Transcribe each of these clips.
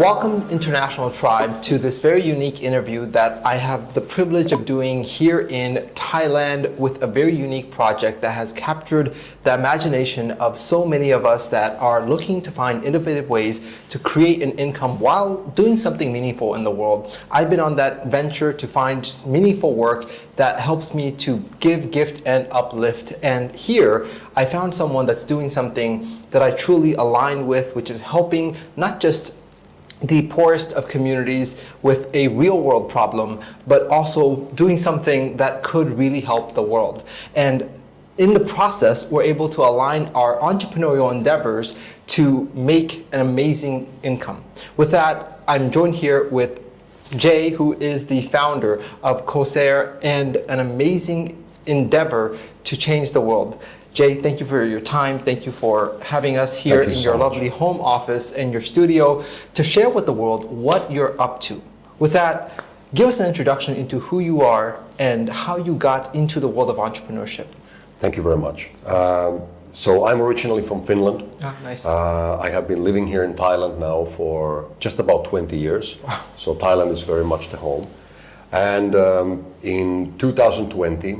Welcome, International Tribe, to this very unique interview that I have the privilege of doing here in Thailand with a very unique project that has captured the imagination of so many of us that are looking to find innovative ways to create an income while doing something meaningful in the world. I've been on that venture to find meaningful work that helps me to give, gift, and uplift. And here, I found someone that's doing something that I truly align with, which is helping not just the poorest of communities with a real world problem, but also doing something that could really help the world. And in the process, we're able to align our entrepreneurial endeavors to make an amazing income. With that, I'm joined here with Jay, who is the founder of Corsair and an amazing endeavor to change the world. Jay, thank you for your time. Thank you for having us here in your lovely home office and your studio to share with the world what you're up to. With that, give us an introduction into who you are and how you got into the world of entrepreneurship. Thank you very much. So I'm originally from Finland. Nice. I have been living here in Thailand now for just about 20 years. Wow. So Thailand is very much the home. And in 2020,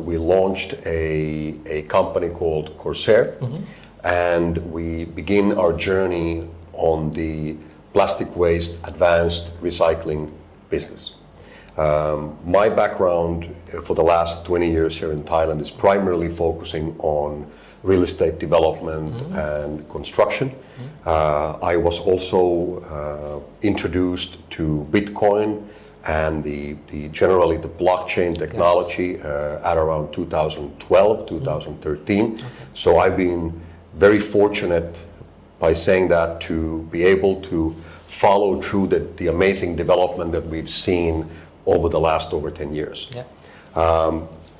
we launched a company called Corsair, and we begin our journey on the plastic waste advanced recycling business. My background for the last 20 years here in Thailand is primarily focusing on real estate development and construction. I was also introduced to Bitcoin and generally the blockchain technology at around 2012, 2013. Okay. So I've been very fortunate by saying that to be able to follow through the amazing development that we've seen over the last over 10 years. Yeah.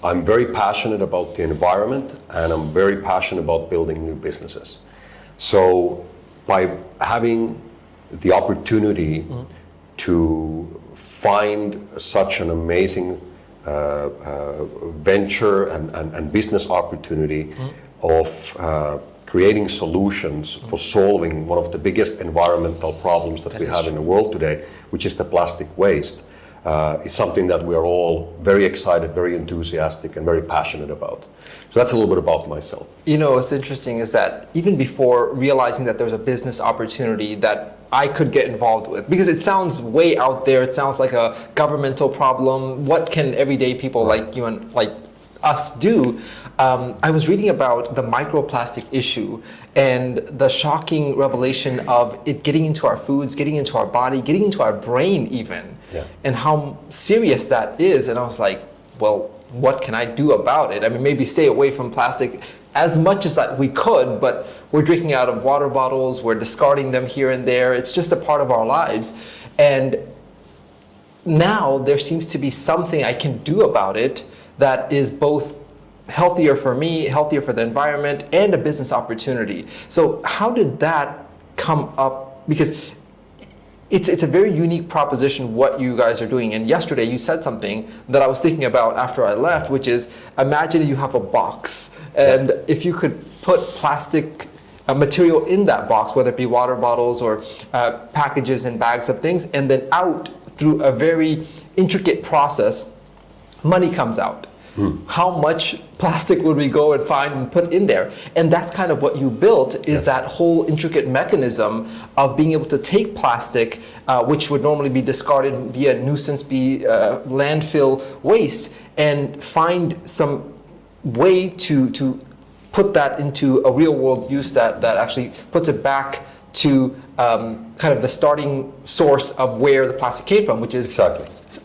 I'm very passionate about the environment, and I'm very passionate about building new businesses. So by having the opportunity to find such an amazing venture and business opportunity of creating solutions for solving one of the biggest environmental problems that we have in the world today, which is the plastic waste, is something that we are all very excited, very enthusiastic, and very passionate about. So that's a little bit about myself. You know, what's interesting is that even before realizing that there was a business opportunity that I could get involved with, because it sounds way out there, it sounds like a governmental problem. What can everyday people like you and like us do? I was reading about the microplastic issue and the shocking revelation of it getting into our foods, getting into our body, getting into our brain even, and how serious that is. And I was like, well, what can I do about it? I mean, maybe stay away from plastic as much as we could, but we're drinking out of water bottles, we're discarding them here and there. It's just a part of our lives. And now there seems to be something I can do about it that is both healthier for me, healthier for the environment, and a business opportunity. So how did that come up? Because it's a very unique proposition what you guys are doing. And yesterday you said something that I was thinking about after I left, which is imagine you have a box, and if you could put plastic material in that box, whether it be water bottles or packages and bags of things, and then out through a very intricate process, money comes out. How much plastic would we go and find and put in there? And that's kind of what you built, is that whole intricate mechanism of being able to take plastic, which would normally be discarded, be a nuisance, be landfill waste, and find some way to put that into a real world use that actually puts it back to kind of the starting source of where the plastic came from, which is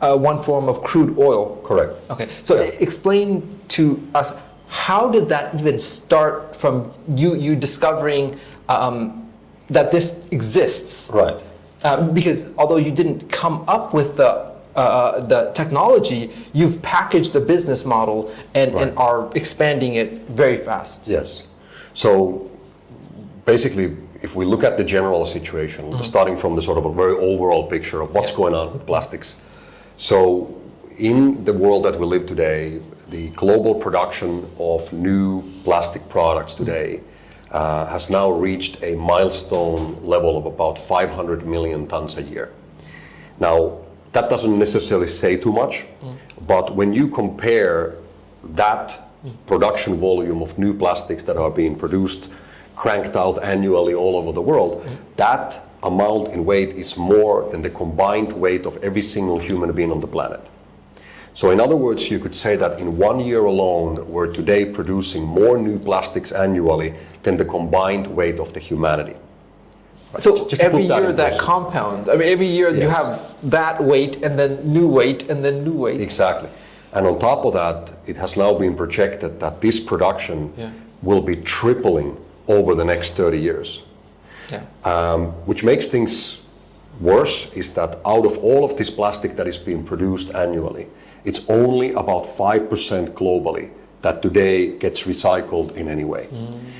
one form of crude oil. Correct. Okay, so explain to us, how did that even start from you discovering that this exists? Right. Because although you didn't come up with the technology, you've packaged the business model and are expanding it very fast. Yes. So basically, if we look at the general situation, starting from the sort of a very overall picture of what's going on with plastics. So in the world that we live today, the global production of new plastic products today has now reached a milestone level of about 500 million tons a year. Now, that doesn't necessarily say too much, but when you compare that production volume of new plastics that are being produced, cranked out annually all over the world, that amount in weight is more than the combined weight of every single human being on the planet. So in other words, you could say that in 1 year alone, we're today producing more new plastics annually than the combined weight of the humanity. Right? So Just to every put that year in that perspective. compound, I mean, every year you Yes. have that weight and then new weight and then new weight. Exactly. And on top of that, it has now been projected that this production will be tripling over the next 30 years. Which makes things worse is that out of all of this plastic that is being produced annually, it's only about 5% globally that today gets recycled in any way.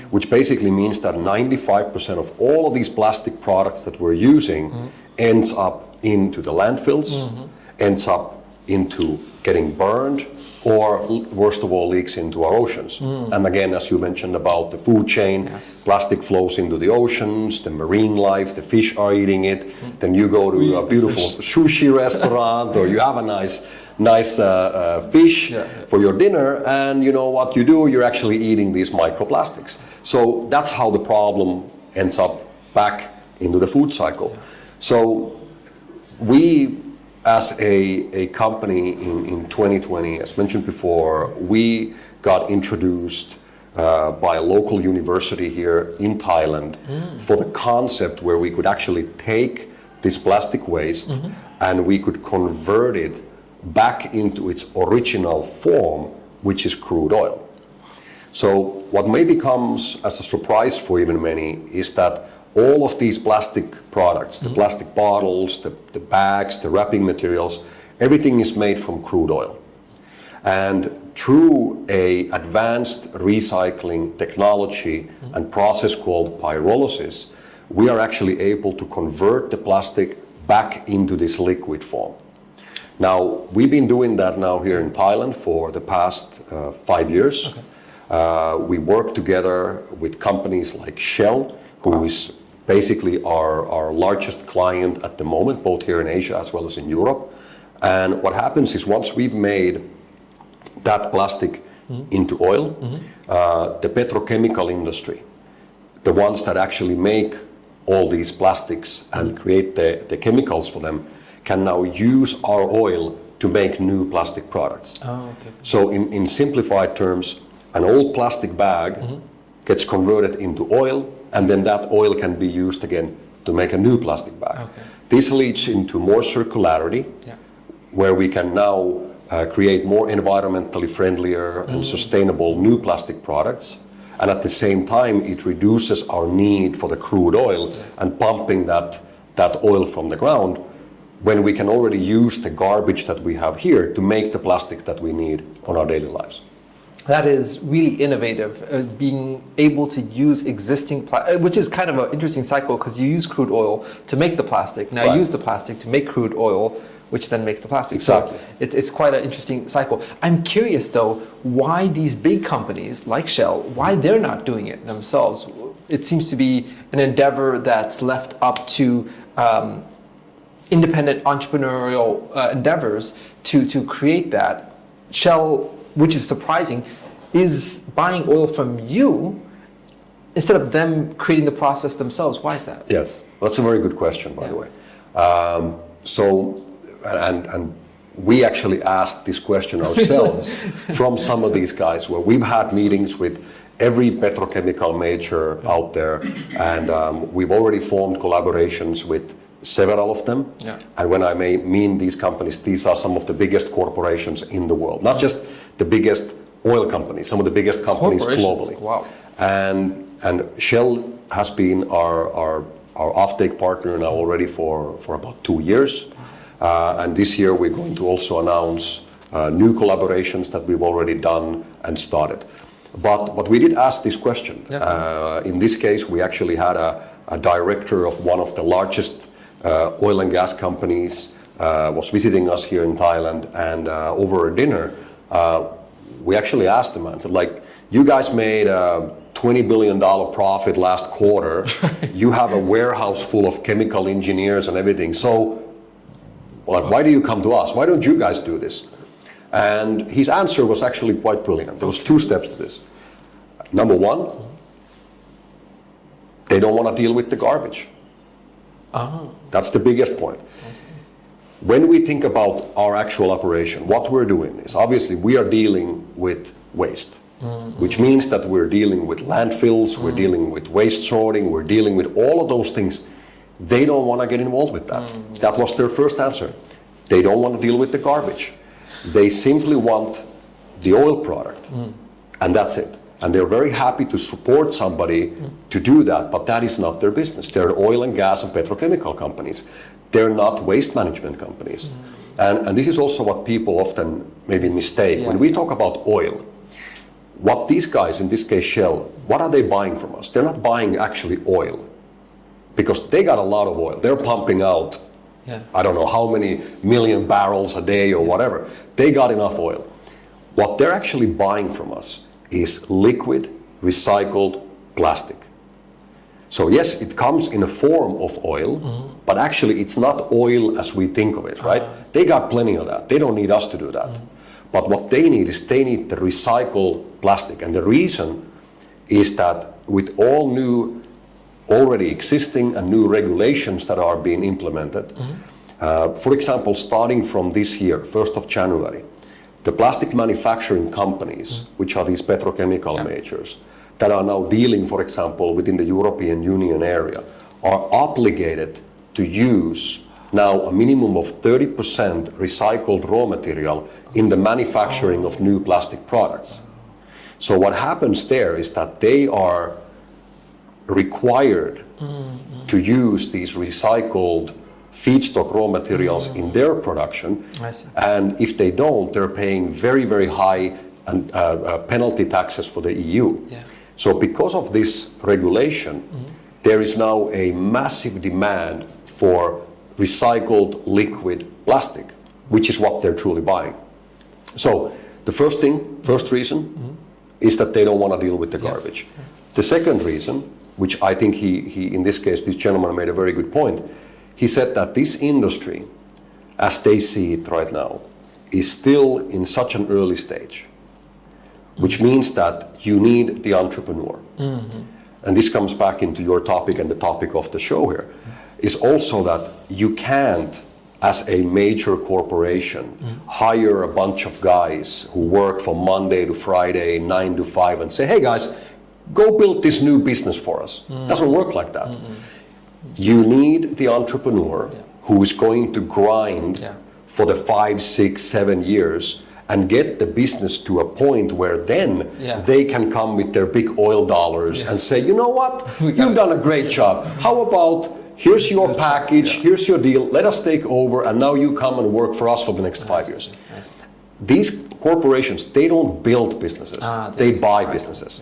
Which basically means that 95% of all of these plastic products that we're using ends up into the landfills, ends up into getting burned, or worst of all, leaks into our oceans. And again, as you mentioned about the food chain, plastic flows into the oceans, the marine life, the fish are eating it. Then you go to a beautiful sushi restaurant, or you have a nice fish for your dinner, and you know what you do? You're actually eating these microplastics. So that's how the problem ends up back into the food cycle. So we, as a company in 2020, as mentioned before, we got introduced by a local university here in Thailand for the concept where we could actually take this plastic waste and we could convert it back into its original form, which is crude oil. So what maybe comes as a surprise for even many is that all of these plastic products, the plastic bottles, the bags, the wrapping materials, everything is made from crude oil. And through an advanced recycling technology and process called pyrolysis, we are actually able to convert the plastic back into this liquid form. Now, we've been doing that now here in Thailand for the past 5 years. We work together with companies like Shell, who is basically our largest client at the moment, both here in Asia as well as in Europe. And what happens is once we've made that plastic into oil, the petrochemical industry, the ones that actually make all these plastics and create the chemicals for them, can now use our oil to make new plastic products. So in simplified terms, an old plastic bag gets converted into oil, and then that oil can be used again to make a new plastic bag. This leads into more circularity, where we can now create more environmentally friendlier and sustainable new plastic products. And at the same time, it reduces our need for the crude oil and pumping that oil from the ground, when we can already use the garbage that we have here to make the plastic that we need on our daily lives. That is really innovative, being able to use existing which is kind of an interesting cycle, because you use crude oil to make the plastic. Now use the plastic to make crude oil, which then makes the plastic. Exactly. So it's quite an interesting cycle. I'm curious though, why these big companies like Shell, why they're not doing it themselves? It seems to be an endeavor that's left up to independent entrepreneurial endeavors to create that. Shell, which is surprising, is buying oil from you instead of them creating the process themselves. Why is that? Yes, that's a very good question, by the way. And we actually asked this question ourselves from some of these guys, where we've had meetings with every petrochemical major out there, and we've already formed collaborations with several of them. And when I mean these companies, these are some of the biggest corporations in the world, not just the biggest oil companies, some of the biggest companies globally. Wow. And Shell has been our offtake partner now already for about 2 years. And this year we're going to also announce new collaborations that we've already done and started. But we did ask this question. In this case, we actually had a director of one of the largest oil and gas companies was visiting us here in Thailand, and over a dinner, we actually asked them and said, like, you guys made $20 billion profit last quarter. You have a warehouse full of chemical engineers and everything. So, like, why do you come to us? Why don't you guys do this? And his answer was actually quite brilliant. There was 2 steps to this. Number 1, they don't want to deal with the garbage. That's the biggest point. When we think about our actual operation, what we're doing is obviously we are dealing with waste, which means that we're dealing with landfills, we're dealing with waste sorting, we're dealing with all of those things. They don't want to get involved with that. That was their first answer. They don't want to deal with the garbage. They simply want the oil product, and that's it. And they're very happy to support somebody to do that, but that is not their business. They're oil and gas and petrochemical companies. They're not waste management companies. And this is also what people often maybe mistake. When we talk about oil, what these guys, in this case Shell, what are they buying from us? They're not buying actually oil, because they got a lot of oil. They're pumping out, I don't know how many million barrels a day or whatever. They got enough oil. What they're actually buying from us is liquid, recycled plastic. So yes, it comes in a form of oil, but actually it's not oil as we think of it, right? They got plenty of that. They don't need us to do that. But what they need is they need the recycled plastic. And the reason is that with all new, already existing and new regulations that are being implemented, for example, starting from this year, 1st of January, the plastic manufacturing companies, which are these petrochemical majors, that are now dealing, for example, within the European Union area, are obligated to use now a minimum of 30% recycled raw material in the manufacturing of new plastic products. So what happens there is that they are required to use these recycled feedstock raw materials in their production, and if they don't, they're paying very, very high penalty taxes for the EU. So because of this regulation, there is now a massive demand for recycled liquid plastic, which is what they're truly buying. So the first reason is that they don't want to deal with the garbage. The second reason, which I think he in this case, this gentleman made a very good point. He said that this industry, as they see it right now, is still in such an early stage, which means that you need the entrepreneur. And this comes back into your topic and the topic of the show here, is also that you can't, as a major corporation, hire a bunch of guys who work from Monday to Friday, 9 to 5, and say, hey guys, go build this new business for us. Doesn't work like that. You need the entrepreneur who is going to grind for the 5, 6, 7 years and get the business to a point where then they can come with their big oil dollars and say, you know what, you've done a great job. How about here's your package, here's your deal, let us take over, and now you come and work for us for the next 5 years. These corporations, they don't build businesses, they buy businesses.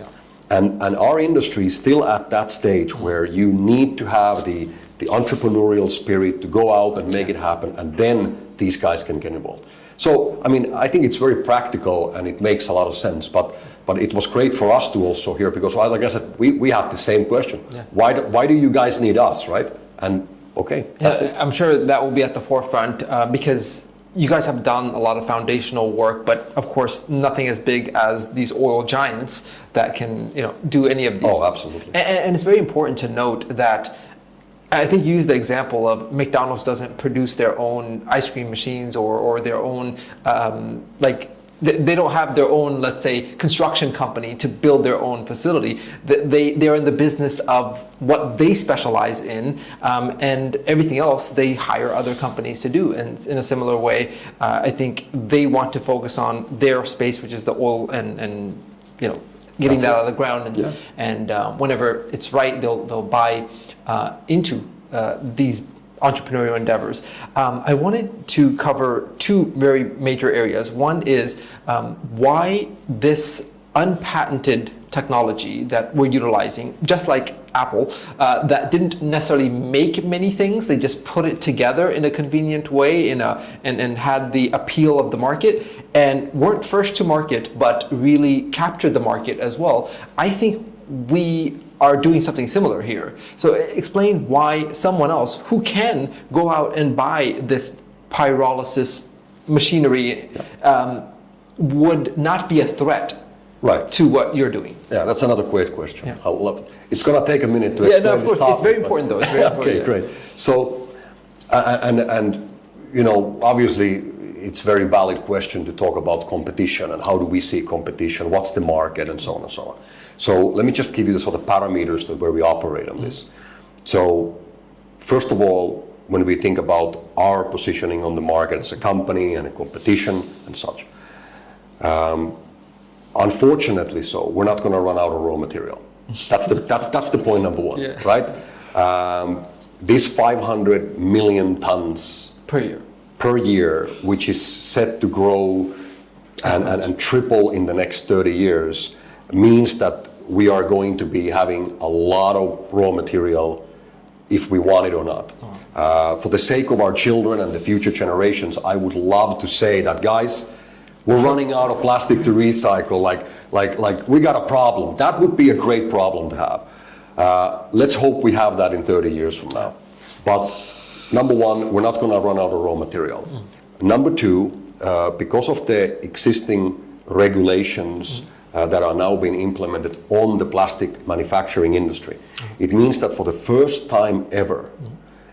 And our industry is still at that stage where you need to have the entrepreneurial spirit to go out and make it happen, and then these guys can get involved. So, I mean, I think it's very practical and it makes a lot of sense, but it was great for us to also hear, because like I said, we had the same question. Why do you guys need us, right? And okay, that's it. I'm sure that will be at the forefront because you guys have done a lot of foundational work, but of course nothing as big as these oil giants that can, do any of these. Oh, absolutely. And it's very important to note that I think you used the example of McDonald's doesn't produce their own ice cream machines or their own they don't have their own, let's say, construction company to build their own facility. They're in the business of what they specialize in, and everything else they hire other companies to do. And in a similar way, I think they want to focus on their space, which is the oil and getting that out of the ground. And whenever it's right, they'll buy into these entrepreneurial endeavors. I wanted to cover 2 very major areas. One is why this unpatented technology that we're utilizing, just like Apple, that didn't necessarily make many things, they just put it together in a convenient way and had the appeal of the market and weren't first to market, but really captured the market as well. I think we are doing something similar here. So explain why someone else who can go out and buy this pyrolysis machinery would not be a threat to what you're doing. Yeah, that's another great question. Yeah. I love it. It's going to take a minute to explain no, of course, this topic, it's very important though. It's very important. Okay, great. So, and you know, obviously, it's a very valid question to talk about competition and how do we see competition, what's the market, and so on and so on. So let me just give you the sort of parameters where we operate on this. So first of all, when we think about our positioning on the market as a company and a competition and such, unfortunately, we're not going to run out of raw material. That's the point number one, right? These 500 million tons per year, which is set to grow and triple in the next 30 years, means that we are going to be having a lot of raw material if we want it or not. For the sake of our children and the future generations, I would love to say that, guys, we're running out of plastic to recycle, like we got a problem. That would be a great problem to have. Let's hope we have that in 30 years from now. But number one, we're not going to run out of raw material. Number two, because of the existing regulations that are now being implemented on the plastic manufacturing industry, it means that for the first time ever,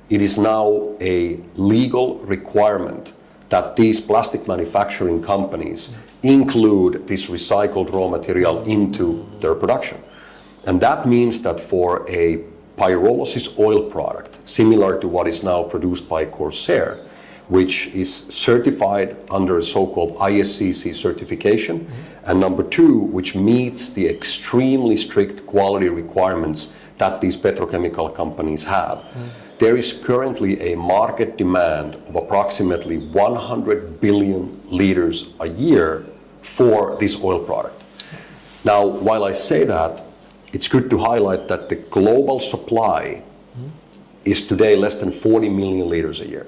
it is now a legal requirement that these plastic manufacturing companies include this recycled raw material into their production. And that means that for a pyrolysis oil product, similar to what is now produced by Corsair, which is certified under a so-called ISCC certification, and number two, which meets the extremely strict quality requirements that these petrochemical companies have. There is currently a market demand of approximately 100 billion liters a year for this oil product. Now, while I say that, it's good to highlight that the global supply is today less than 40 million liters a year.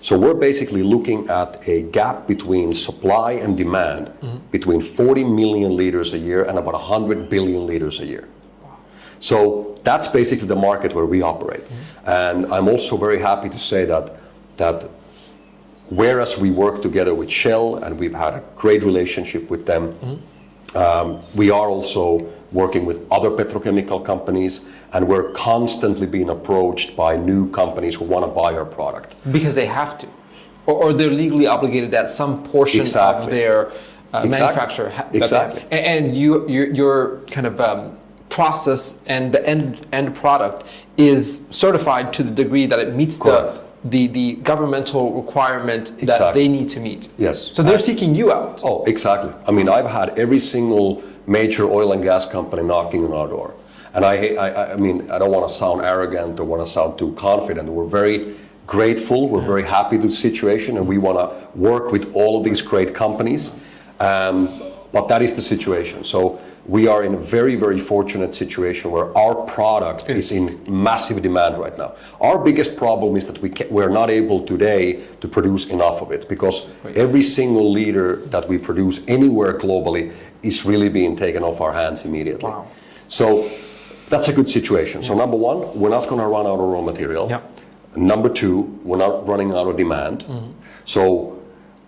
So we're basically looking at a gap between supply and demand between 40 million liters a year and about 100 billion liters a year. So that's basically the market where we operate. And I'm also very happy to say that whereas we work together with Shell and we've had a great relationship with them, we are also working with other petrochemical companies, and we're constantly being approached by new companies who want to buy our product. Because they have to, or they're legally obligated that some portion of their manufacturer. And your kind of process and the end product is certified to the degree that it meets the governmental requirement that they need to meet. Yes. So they're seeking you out. Oh, exactly. I mean, I've had every single major oil and gas company knocking on our door. And I mean, I don't want to sound arrogant or want to sound too confident. We're very grateful. We're very happy with the situation, and we want to work with all of these great companies. But that is the situation. So we are in a very, very fortunate situation where our product is in massive demand right now. Our biggest problem is that we're not able today to produce enough of it, because every single liter that we produce anywhere globally is really being taken off our hands immediately. Wow. So that's a good situation. So number one, we're not going to run out of raw material. Number two, we're not running out of demand. So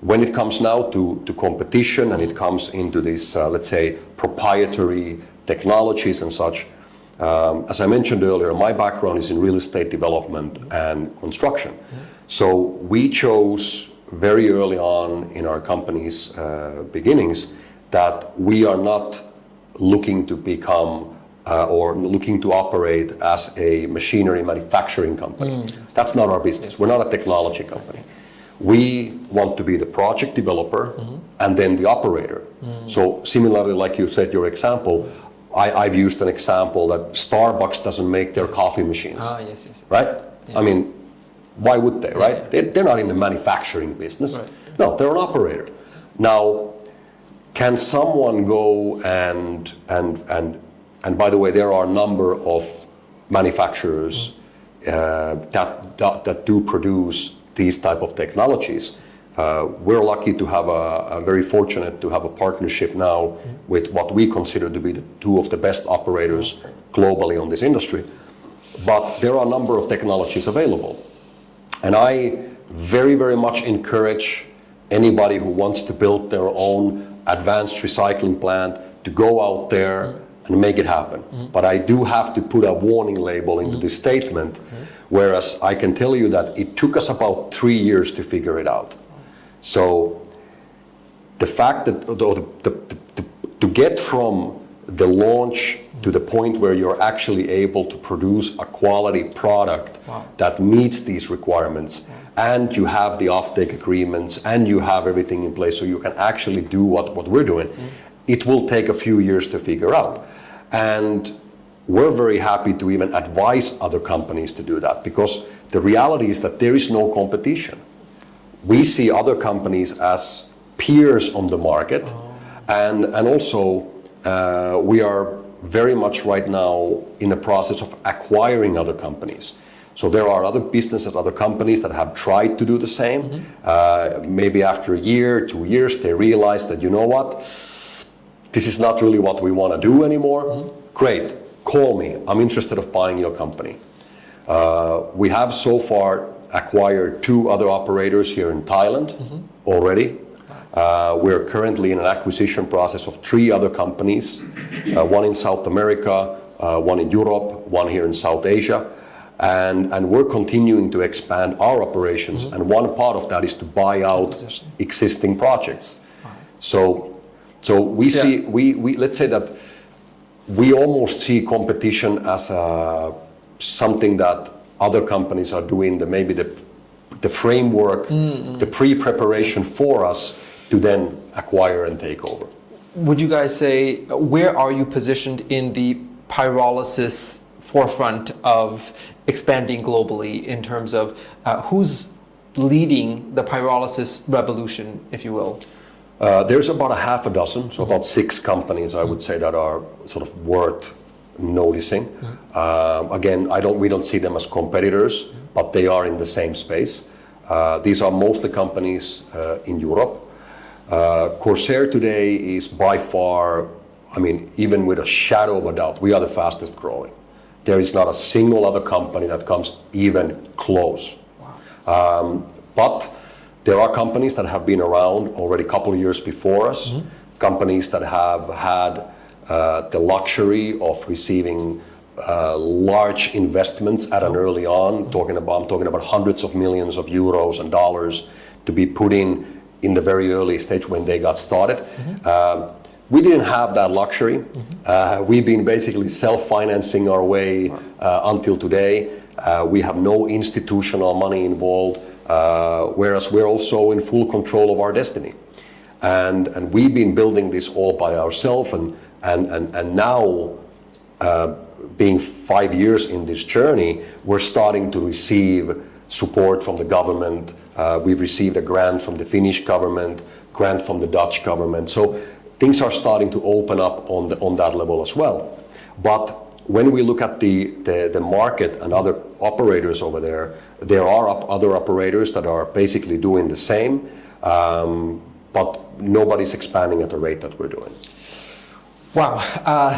when it comes now to competition and it comes into this, let's say, proprietary technologies and such, as I mentioned earlier, my background is in real estate development and construction. So we chose very early on in our company's beginnings that we are not looking to become or looking to operate as a machinery manufacturing company. That's not our business. We're not a technology company. We want to be the project developer and then the operator. So similarly, like you said, your example, I've used an example that Starbucks doesn't make their coffee machines, right? I mean, why would they, right? They're not in the manufacturing business. No, they're an operator. Now, can someone go and by the way, there are a number of manufacturers that do produce these type of technologies, We're lucky to have very fortunate to have a partnership now with what we consider to be the two of the best operators globally on this industry. But there are a number of technologies available. And I very, very much encourage anybody who wants to build their own advanced recycling plant to go out there and make it happen. But I do have to put a warning label into this statement, whereas I can tell you that it took us about 3 years to figure it out. So the fact that to get from the launch to the point where you're actually able to produce a quality product that meets these requirements, and you have the offtake agreements, and you have everything in place so you can actually do what we're doing, it will take a few years to figure out. And we're very happy to even advise other companies to do that, because the reality is that there is no competition. We see other companies as peers on the market, and also we are very much right now in the process of acquiring other companies. So there are other businesses, other companies that have tried to do the same. Maybe after a year, 2 years, they realize that, you know what, this is not really what we want to do anymore. Great, call me. I'm interested in buying your company. We have so far acquired 2 other operators here in Thailand already. We're currently in an acquisition process of 3 other companies, one in South America, one in Europe, one here in South Asia. And we're continuing to expand our operations. And one part of that is to buy out existing projects. So we see, let's say that we almost see competition as something that other companies are doing, maybe the framework, the pre-preparation for us to then acquire and take over. Would you guys say, where are you positioned in the pyrolysis forefront of expanding globally in terms of who's leading the pyrolysis revolution, if you will? There's about a half a dozen, so about 6 companies, I would say, that are sort of worth noticing. Again, we don't see them as competitors, but they are in the same space. These are mostly companies in Europe. Corsair today is by far, I mean, even with a shadow of a doubt, we are the fastest growing. There is not a single other company that comes even close. But there are companies that have been around already a couple of years before us, companies that have had the luxury of receiving large investments at an early on. I'm talking about hundreds of millions of euros and dollars to be put in the very early stage when they got started. We didn't have that luxury. We've been basically self-financing our way until today. We have no institutional money involved. Whereas we're also in full control of our destiny. And we've been building this all by ourselves, and now, being 5 years in this journey, we're starting to receive support from the government. We've received a grant from the Finnish government, grant from the Dutch government. So things are starting to open up on that level as well. But when we look at the market and other operators over there are other operators that are basically doing the same, but nobody's expanding at the rate that we're doing. Wow,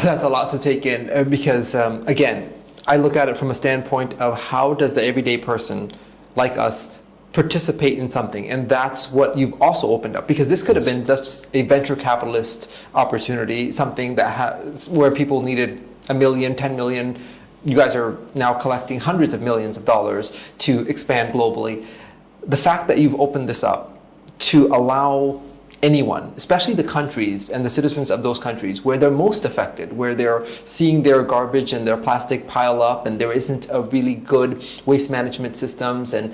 that's a lot to take in because, again, I look at it from a standpoint of how does the everyday person like us participate in something, and that's what you've also opened up, because this could have been just a venture capitalist opportunity, something that where people needed $1 million, 10 million. You guys are now collecting hundreds of millions of dollars to expand globally. The fact that you've opened this up to allow anyone, especially the countries and the citizens of those countries where they're most affected, where they're seeing their garbage and their plastic pile up and there isn't a really good waste management systems, and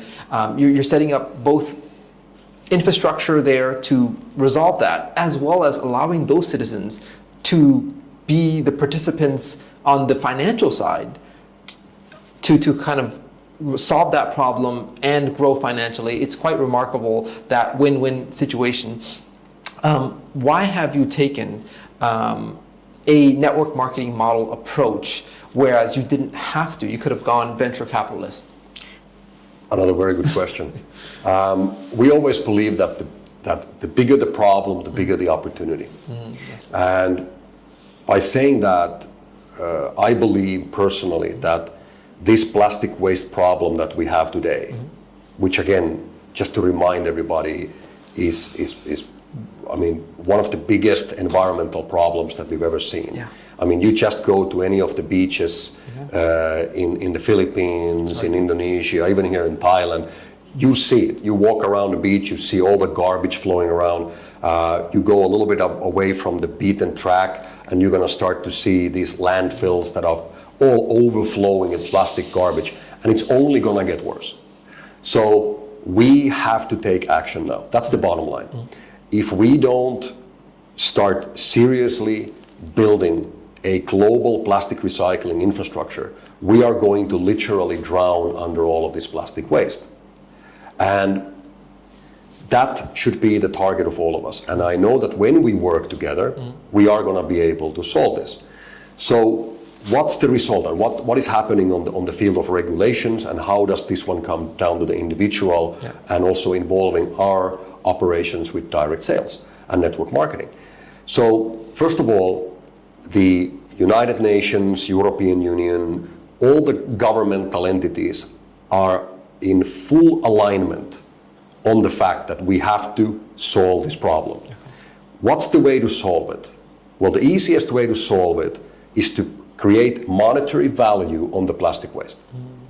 you're setting up both infrastructure there to resolve that, as well as allowing those citizens to be the participants on the financial side to kind of solve that problem and grow financially. It's quite remarkable, that win-win situation. Why have you taken a network marketing model approach, whereas you didn't have to? You could have gone venture capitalist. Another very good question. We always believe that the bigger the problem, the bigger the opportunity. Yes. And by saying that, I believe personally that this plastic waste problem that we have today, which again, just to remind everybody, is I mean, one of the biggest environmental problems that we've ever seen. Yeah. I mean, you just go to any of the beaches in the Philippines, in Indonesia, even here in Thailand, you see it. You walk around the beach, you see all the garbage flowing around. You go a little bit away from the beaten track, and you're going to start to see these landfills that are all overflowing in plastic garbage, and it's only going to get worse. So we have to take action now. That's the bottom line. If we don't start seriously building a global plastic recycling infrastructure, we are going to literally drown under all of this plastic waste. And that should be the target of all of us. And I know that when we work together, we are going to be able to solve this. So what's the result? And what is happening on the field of regulations, and how does this one come down to the individual, and also involving our operations with direct sales and network marketing? So first of all, the United Nations, European Union, all the governmental entities are in full alignment on the fact that we have to solve this problem. What's the way to solve it? Well, the easiest way to solve it is to create monetary value on the plastic waste.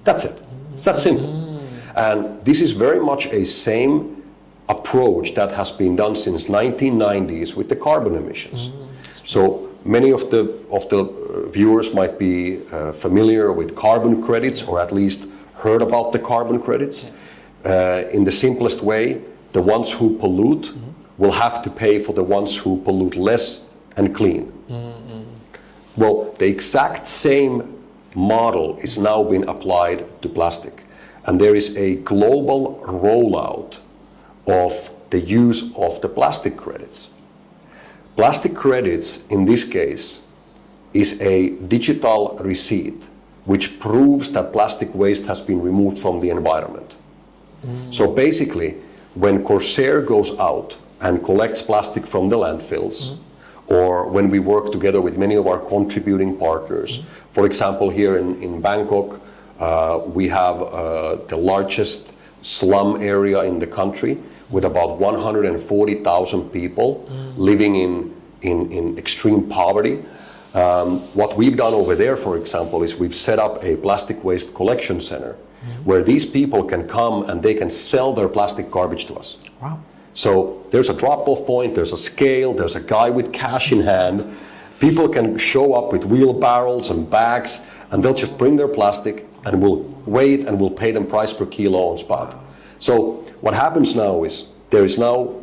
That's it. It's that simple. And this is very much a same approach that has been done since 1990s with the carbon emissions. So many of the viewers might be familiar with carbon credits, or at least heard about the carbon credits. In the simplest way, the ones who pollute will have to pay for the ones who pollute less and clean. Well, the exact same model is now being applied to plastic. And there is a global rollout of the use of the plastic credits. Plastic credits, in this case, is a digital receipt which proves that plastic waste has been removed from the environment. So basically, when Corsair goes out and collects plastic from the landfills, or when we work together with many of our contributing partners, for example, here in Bangkok, we have the largest slum area in the country, with about 140,000 people living in extreme poverty. What we've done over there, for example, is we've set up a plastic waste collection center where these people can come and they can sell their plastic garbage to us. Wow. So there's a drop-off point, there's a scale, there's a guy with cash in hand. People can show up with wheelbarrows and bags, and they'll just bring their plastic, and we'll wait and we'll pay them price per kilo on spot. So what happens now is there is now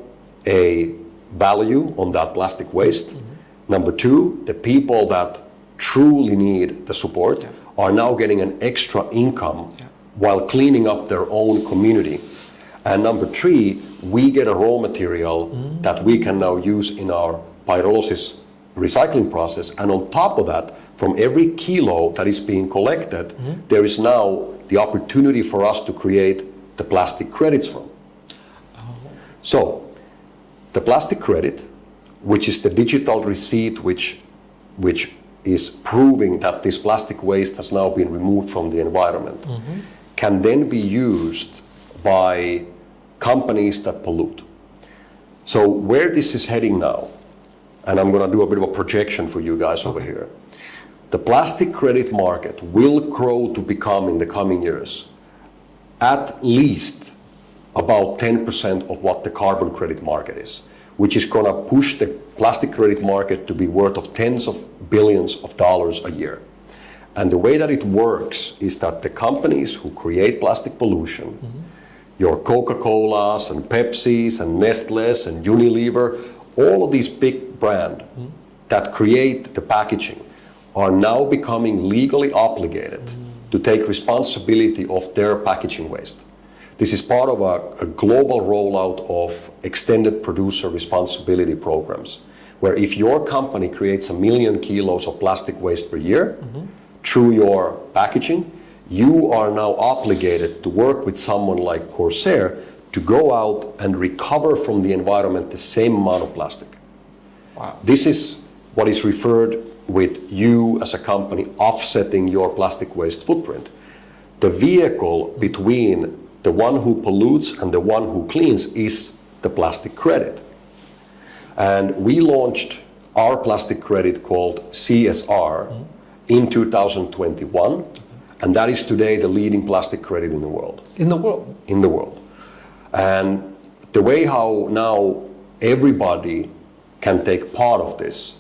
a value on that plastic waste. Number two, the people that truly need the support are now getting an extra income while cleaning up their own community. And number three, we get a raw material that we can now use in our pyrolysis recycling process. And on top of that, from every kilo that is being collected, there is now the opportunity for us to create the plastic credits from. So the plastic credit, which is the digital receipt which is proving that this plastic waste has now been removed from the environment, can then be used by companies that pollute. So where this is heading now, and I'm going to do a bit of a projection for you guys over here, the plastic credit market will grow to become, in the coming years, at least about 10% of what the carbon credit market is, which is going to push the plastic credit market to be worth of tens of billions of dollars a year. And the way that it works is that the companies who create plastic pollution, your Coca-Colas and Pepsis and Nestle's and Unilever, all of these big brands that create the packaging are now becoming legally obligated to take responsibility of their packaging waste. This is part of a global rollout of extended producer responsibility programs, where if your company creates 1 million kilos of plastic waste per year through your packaging, you are now obligated to work with someone like Corsair to go out and recover from the environment the same amount of plastic. Wow. This is what is referred with you as a company offsetting your plastic waste footprint. The vehicle between the one who pollutes and the one who cleans is the plastic credit. And we launched our plastic credit called CSR in 2021, and that is today the leading plastic credit in the world. In the world? In the world. And the way how now everybody can take part of this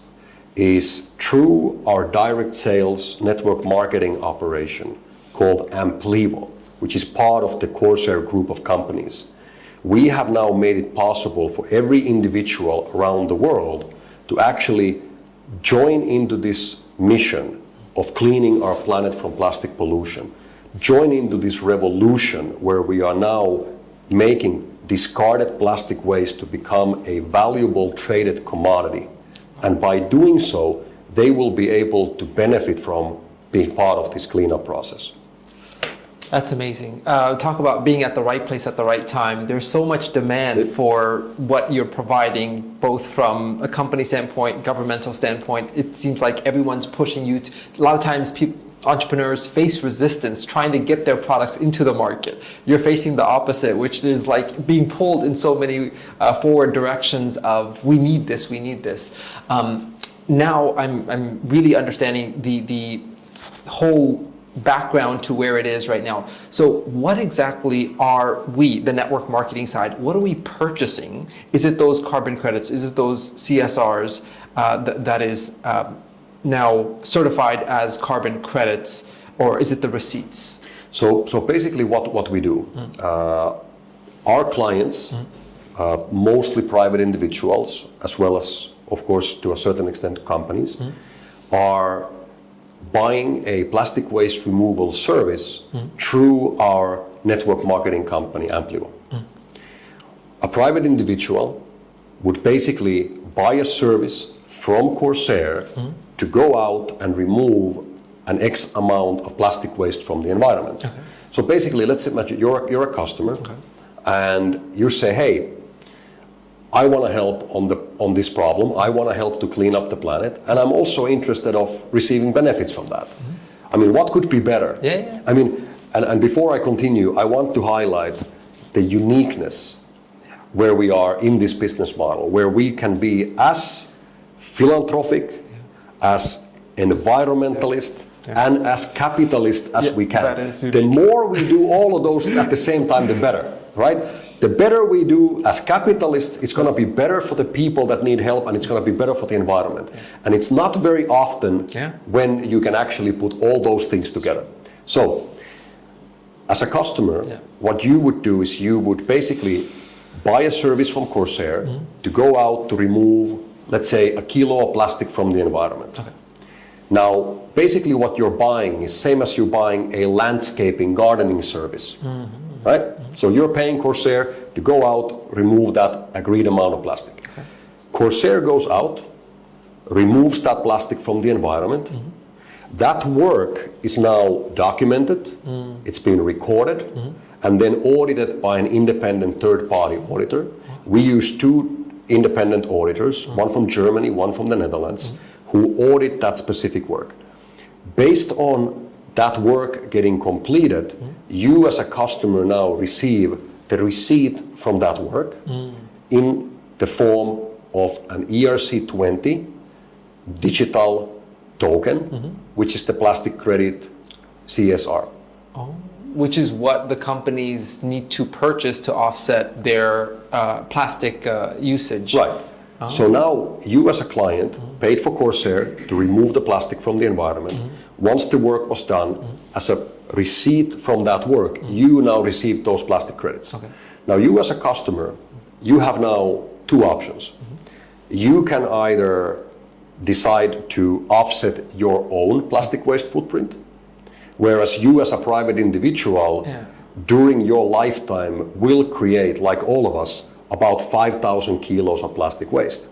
is through our direct sales network marketing operation called Amplivo, which is part of the Corsair Group of companies. We have now made it possible for every individual around the world to actually join into this mission of cleaning our planet from plastic pollution, join into this revolution where we are now making discarded plastic waste to become a valuable traded commodity. And by doing so, they will be able to benefit from being part of this cleanup process. That's amazing. Talk about being at the right place at the right time. There's so much demand for what you're providing, both from a company standpoint, governmental standpoint. It seems like everyone's pushing you to, a lot of times entrepreneurs face resistance trying to get their products into the market. You're facing the opposite, which is like being pulled in so many forward directions of we need this, we need this. Now I'm really understanding the whole background to where it is right now. So what exactly are we, the network marketing side, what are we purchasing? Is it those carbon credits? Is it those CSRs that is now certified as carbon credits, or is it the receipts? So basically what we do, our clients, mostly private individuals, as well as, of course, to a certain extent, companies, are buying a plastic waste removal service through our network marketing company, Amplivo. A private individual would basically buy a service from Corsair to go out and remove an X amount of plastic waste from the environment. Okay. So basically, let's imagine you're a customer, and you say, hey, I want to help on this problem. I want to help to clean up the planet, and I'm also interested of receiving benefits from that. I mean, what could be better? Yeah. I mean, and before I continue, I want to highlight the uniqueness where we are in this business model, where we can be as philanthropic, as environmentalist, and as capitalist as we can. The more we do all of those at the same time, the better, right? The better we do as capitalists, it's going to be better for the people that need help, and it's going to be better for the environment. And it's not very often when you can actually put all those things together. So, as a customer, what you would do is you would basically buy a service from Corsair to go out to remove, let's say, 1 kilo of plastic from the environment. Okay. Now, basically what you're buying is same as you're buying a landscaping gardening service, right? So you're paying Corsair to go out, remove that agreed amount of plastic. Okay. Corsair goes out, removes that plastic from the environment. That work is now documented, it's been recorded, and then audited by an independent third-party auditor. We use 2 independent auditors, one from Germany, one from the Netherlands, who audit that specific work. Based on that work getting completed, you as a customer now receive the receipt from that work in the form of an ERC20 digital token, which is the plastic credit CSR. Oh. Which is what the companies need to purchase to offset their plastic usage. Right. Oh. So now you as a client paid for Corsair to remove the plastic from the environment. Once the work was done, as a receipt from that work, you now receive those plastic credits. Okay. Now you as a customer, you have now 2 options. You can either decide to offset your own plastic waste footprint, whereas you as a private individual, during your lifetime will create, like all of us, about 5,000 kilos of plastic waste.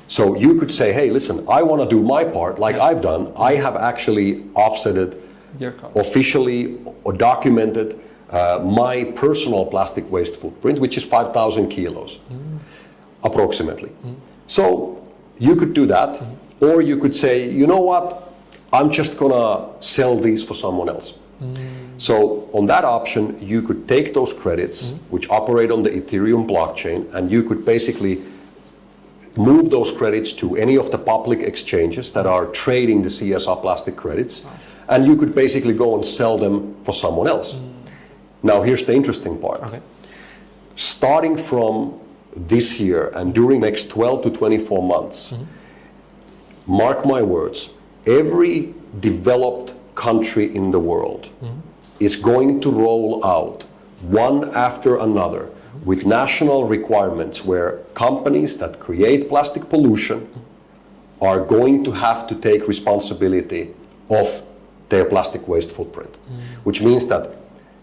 So you could say, hey, listen, I want to do my part like I've done. I have actually offsetted Your cost. officially or documented my personal plastic waste footprint, which is 5,000 kilos, approximately. So you could do that, or you could say, you know what, I'm just gonna sell these for someone else. So on that option, you could take those credits, which operate on the Ethereum blockchain, and you could basically move those credits to any of the public exchanges that are trading the CSR plastic credits, and you could basically go and sell them for someone else. Now here's the interesting part. Okay. Starting from this year and during next 12 to 24 months, mark my words, every developed country in the world is going to roll out one after another with national requirements where companies that create plastic pollution are going to have to take responsibility of their plastic waste footprint, which means that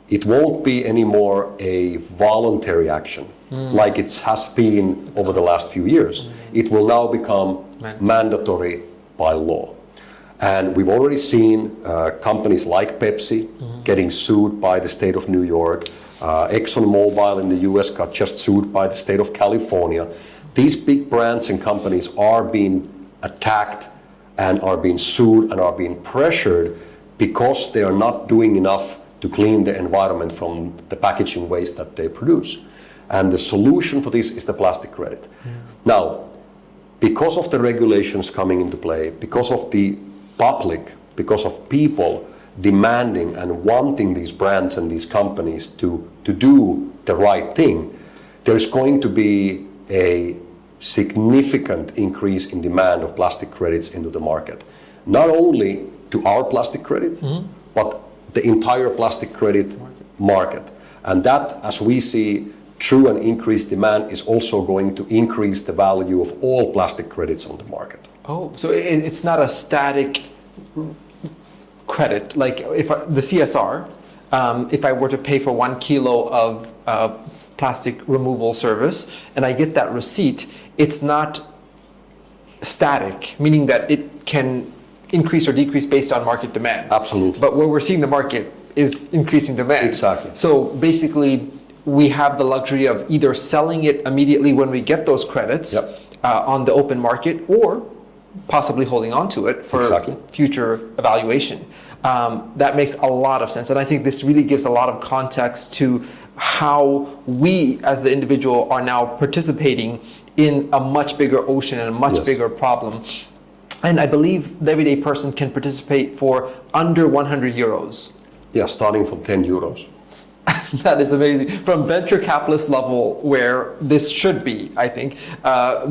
it won't be anymore a voluntary action like it has been over the last few years. It will now become mandatory by law. And we've already seen companies like Pepsi getting sued by the state of New York. ExxonMobil in the US got just sued by the state of California. These big brands and companies are being attacked and are being sued and are being pressured because they are not doing enough to clean the environment from the packaging waste that they produce. And the solution for this is the plastic credit. Now, because of the regulations coming into play, because of the public, because of people demanding and wanting these brands and these companies to do the right thing, there's going to be a significant increase in demand of plastic credits into the market. Not only to our plastic credit, but the entire plastic credit market. And that, as we see, through an increased demand is also going to increase the value of all plastic credits on the market. Oh, so it's not a static credit. Like if the CSR, if I were to pay for 1 kilo of plastic removal service and I get that receipt, it's not static, meaning that it can increase or decrease based on market demand. Absolutely. But where we're seeing the market is increasing demand. Exactly. So basically, we have the luxury of either selling it immediately when we get those credits on the open market, or possibly holding on to it for future evaluation. That makes a lot of sense. And I think this really gives a lot of context to how we as the individual are now participating in a much bigger ocean and a much bigger problem. And I believe the everyday person can participate for under 100 euros. Yeah, starting from 10 euros. That is amazing. From venture capitalist level, where this should be, I think,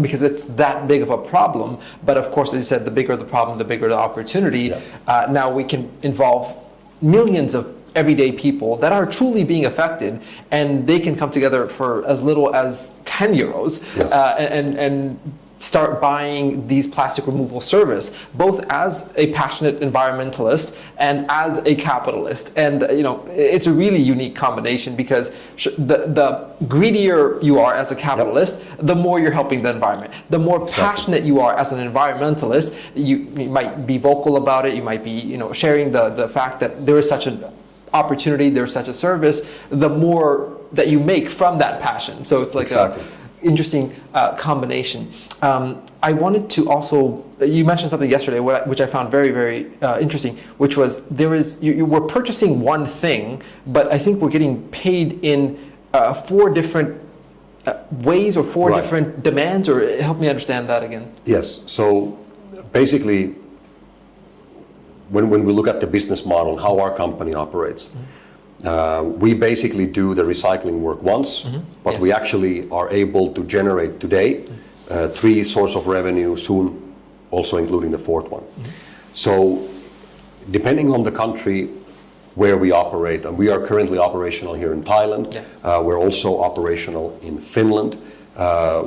because it's that big of a problem. But of course, as you said, the bigger the problem, the bigger the opportunity. Now we can involve millions of everyday people that are truly being affected, and they can come together for as little as 10 euros and start buying these plastic removal service, both as a passionate environmentalist and as a capitalist. And you know, it's a really unique combination, because the greedier you are as a capitalist, the more you're helping the environment. The more passionate you are as an environmentalist, you might be vocal about it, you might be sharing the fact that there is such an opportunity, there's such a service, the more that you make from that passion. So it's like a interesting combination. I wanted to also, you mentioned something yesterday which I found very, very interesting, which was you were purchasing one thing, but I think we're getting paid in 4 different ways or 4 different demands, or help me understand that again. Yes, so basically, when we look at the business model and how our company operates, we basically do the recycling work once, but we actually are able to generate today 3 sources of revenue, soon also including the 4th one. So depending on the country where we operate, and we are currently operational here in Thailand, we're also operational in Finland,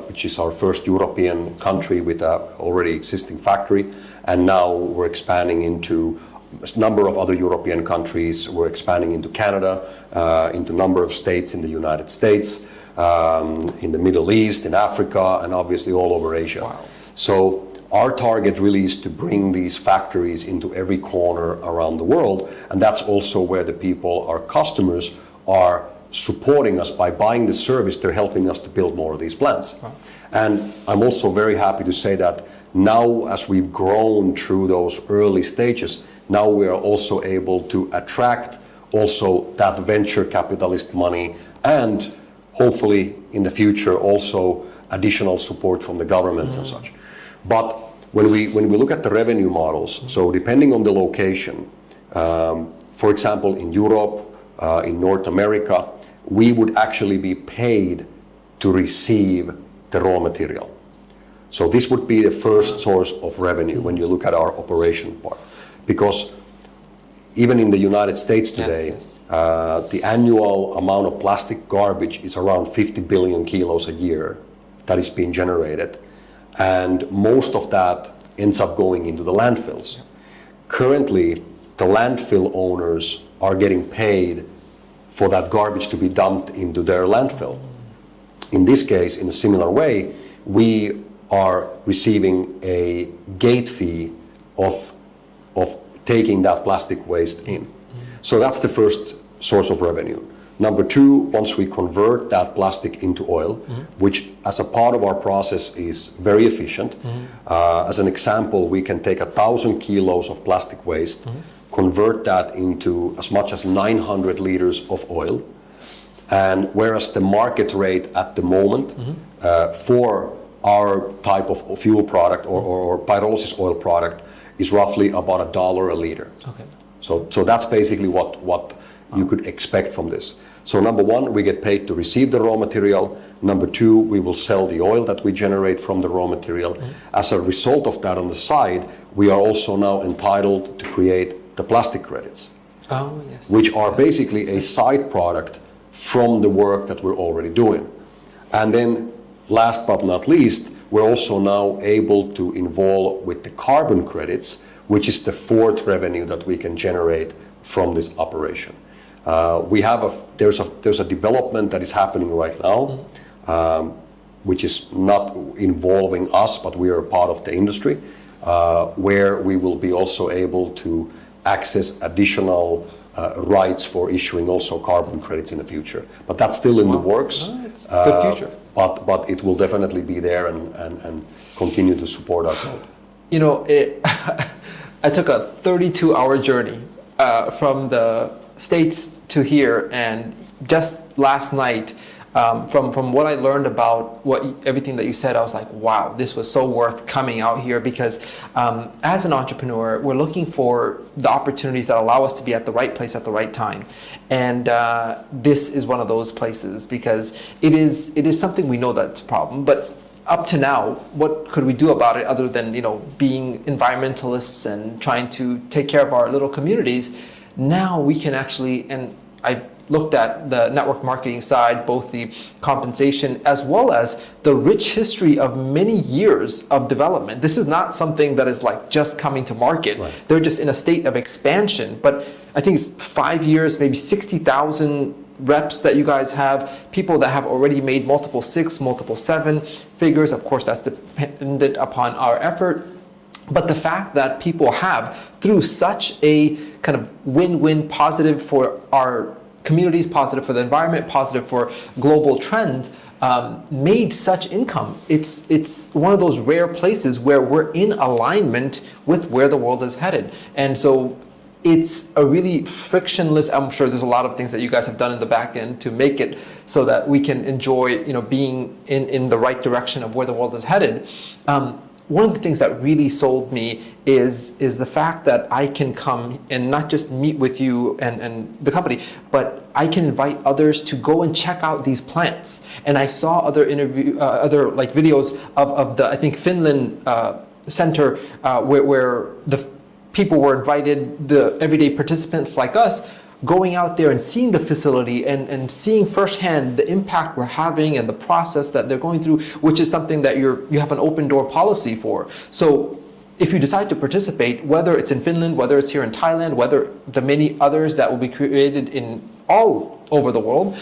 which is our first European country with an already existing factory, and now we're expanding into a number of other European countries. We're expanding into Canada, into a number of states in the United States, in the Middle East, in Africa, and obviously all over Asia. So our target really is to bring these factories into every corner around the world, and that's also where the people, our customers, are supporting us by buying the service. They're helping us to build more of these plants. Wow. And I'm also very happy to say that now, as we've grown through those early stages, now we are also able to attract also that venture capitalist money, and hopefully in the future also additional support from the governments and such. But when we look at the revenue models, so depending on the location, for example in Europe, in North America, we would actually be paid to receive the raw material. So this would be the first source of revenue when you look at our operation part. Because even in the United States today, the annual amount of plastic garbage is around 50 billion kilos a year that is being generated. And most of that ends up going into the landfills. Currently, the landfill owners are getting paid for that garbage to be dumped into their landfill. In this case, in a similar way, we are receiving a gate fee of taking that plastic waste in. So that's the first source of revenue. Number two, once we convert that plastic into oil, which as a part of our process is very efficient. As an example, we can take 1,000 kilos of plastic waste, convert that into as much as 900 liters of oil. And whereas the market rate at the moment for our type of fuel product or pyrolysis oil product is roughly about $1 a liter. Okay. So that's basically what you could expect from this. So number one, we get paid to receive the raw material. Number two, we will sell the oil that we generate from the raw material. As a result of that on the side, we are also now entitled to create the plastic credits, which are basically a side product from the work that we're already doing. And then last but not least, we're also now able to involve with the carbon credits, which is the fourth revenue that we can generate from this operation. There's a development that is happening right now, which is not involving us, but we are a part of the industry, where we will be also able to access additional rights for issuing also carbon credits in the future. But that's still in the works. It's a good future. But it will definitely be there and continue to support our growth. You know, I took a 32-hour journey from the States to here, and just last night, from what I learned about everything that you said, I was like, wow, this was so worth coming out here, because as an entrepreneur, we're looking for the opportunities that allow us to be at the right place at the right time. And this is one of those places, because it is something we know that's a problem, but up to now, what could we do about it other than, being environmentalists and trying to take care of our little communities? Now we can actually, and I looked at the network marketing side, both the compensation as well as the rich history of many years of development. This is not something that is like just coming to market. Right. They're just in a state of expansion. But I think it's 5 years, maybe 60,000 reps that you guys have, people that have already made multiple 6, multiple 7 figures. Of course, that's dependent upon our effort. But the fact that people have, through such a kind of win-win, positive for our communities, positive for the environment, positive for global trend, made such income. It's one of those rare places where we're in alignment with where the world is headed. And so it's a really frictionless, I'm sure there's a lot of things that you guys have done in the back end to make it so that we can enjoy, being in the right direction of where the world is headed. One of the things that really sold me is the fact that I can come and not just meet with you and the company, but I can invite others to go and check out these plants. And I saw other videos of the, I think, Finland center where the people were invited, the everyday participants like us, going out there and seeing the facility and seeing firsthand the impact we're having and the process that they're going through, which is something that you have an open door policy for. So if you decide to participate, whether it's in Finland, whether it's here in Thailand, whether the many others that will be created in all over the world,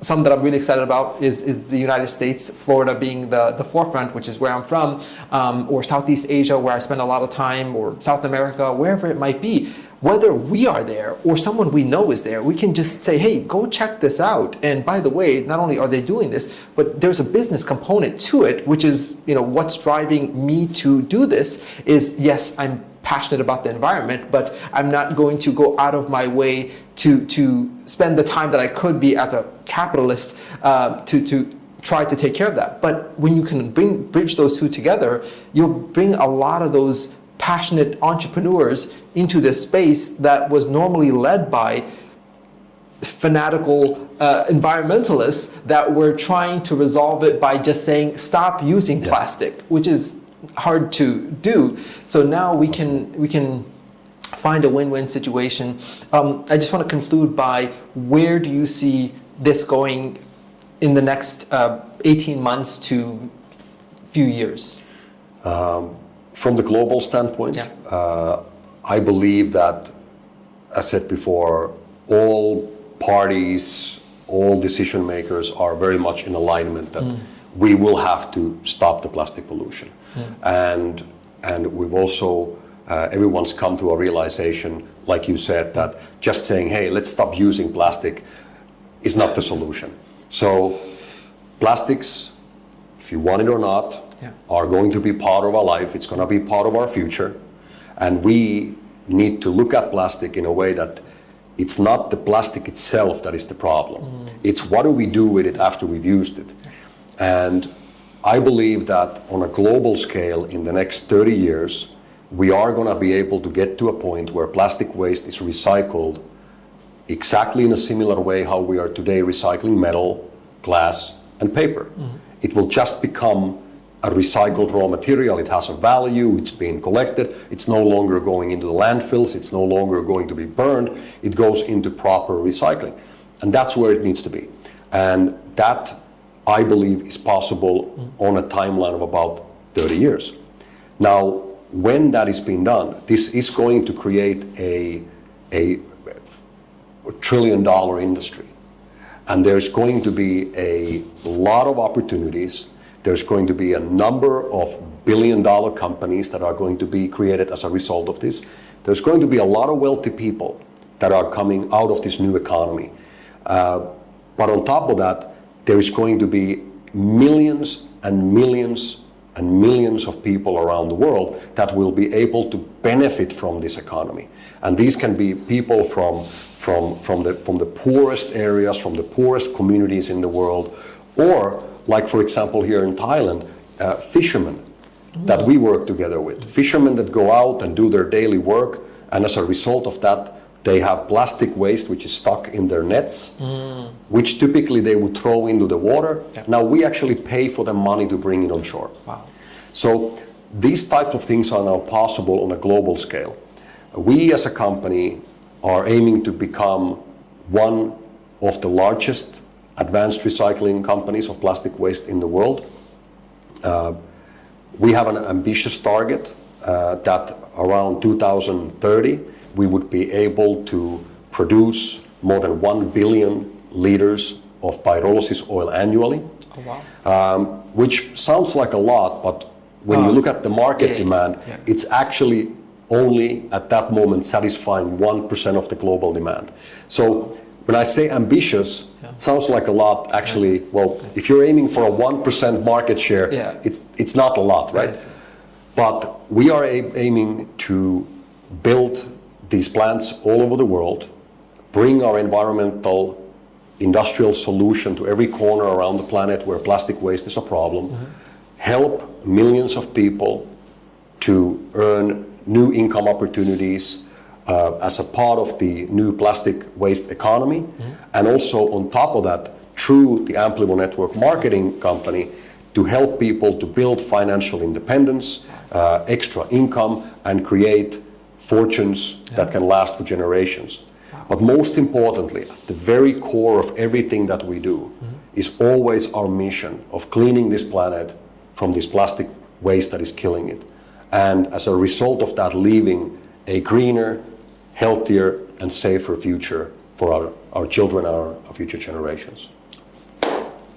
some that I'm really excited about is the United States, Florida being the forefront, which is where I'm from, or Southeast Asia, where I spend a lot of time, or South America, wherever it might be. Whether we are there or someone we know is there, we can just say, hey, go check this out. And by the way, not only are they doing this, but there's a business component to it, which is, what's driving me to do this is, yes, I'm passionate about the environment, but I'm not going to go out of my way to spend the time that I could be as a capitalist to try to take care of that. But when you can bridge those two together, you'll bring a lot of those passionate entrepreneurs into this space that was normally led by fanatical environmentalists that were trying to resolve it by just saying, stop using plastic, which is hard to do. So now we can find a win-win situation. I just want to conclude by, where do you see this going in the next 18 months to few years? From the global standpoint, I believe that, as said before, all parties, all decision makers are very much in alignment that we will have to stop the plastic pollution. And we've also, everyone's come to a realization, like you said, that just saying, hey, let's stop using plastic is not the solution. So plastics, if you want it or not, are going to be part of our life. It's going to be part of our future. And we need to look at plastic in a way that it's not the plastic itself that is the problem. It's what do we do with it after we've used it. And I believe that on a global scale, in the next 30 years, we are going to be able to get to a point where plastic waste is recycled exactly in a similar way how we are today recycling metal, glass, and paper. It will just become a recycled raw material. It has a value, it's being collected, it's no longer going into the landfills, it's no longer going to be burned, it goes into proper recycling. And that's where it needs to be. And that, I believe, is possible on a timeline of about 30 years. Now, when that is being done, this is going to create a $1 trillion industry. And there's going to be a lot of opportunities. There's going to be a number of billion-dollar companies that are going to be created as a result of this. There's going to be a lot of wealthy people that are coming out of this new economy. But on top of that, there is going to be millions and millions and millions of people around the world that will be able to benefit from this economy. And these can be people from the poorest areas, from the poorest communities in the world, or, like for example here in Thailand, fishermen that we work together with. Fishermen that go out and do their daily work, and as a result of that, they have plastic waste which is stuck in their nets, which typically they would throw into the water. Now we actually pay for the money to bring it on shore. Wow. So these types of things are now possible on a global scale. We as a company are aiming to become one of the largest advanced recycling companies of plastic waste in the world. We have an ambitious target that around 2030 we would be able to produce more than 1 billion liters of pyrolysis oil annually. Oh, wow. Which sounds like a lot, but when you look at the market demand, it's actually only at that moment satisfying 1% of the global demand. So when I say ambitious, it sounds like a lot. Actually, well, if you're aiming for a 1% market share, it's not a lot, right? Yes. But we are aiming to build these plants all over the world, bring our environmental industrial solution to every corner around the planet where plastic waste is a problem, help millions of people to earn new income opportunities as a part of the new plastic waste economy, and also on top of that, through the Amplivo Network marketing company, to help people to build financial independence, extra income, and create fortunes that can last for generations. But most importantly, at the very core of everything that we do is always our mission of cleaning this planet from this plastic waste that is killing it. And as a result of that, leaving a greener, healthier, and safer future for our children and our future generations.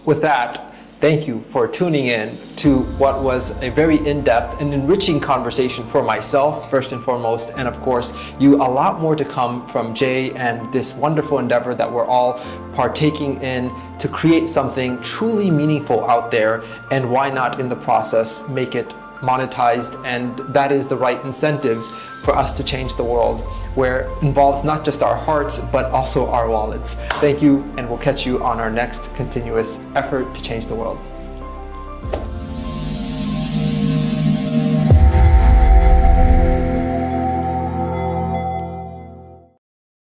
with that, thank you for tuning in to what was a very in-depth and enriching conversation for myself, first and foremost, and of course, a lot more to come from Jay and this wonderful endeavor that we're all partaking in to create something truly meaningful out there, and why not in the process make it monetized, and that is the right incentives for us to change the world, where it involves not just our hearts, but also our wallets. Thank you, and we'll catch you on our next continuous effort to change the world.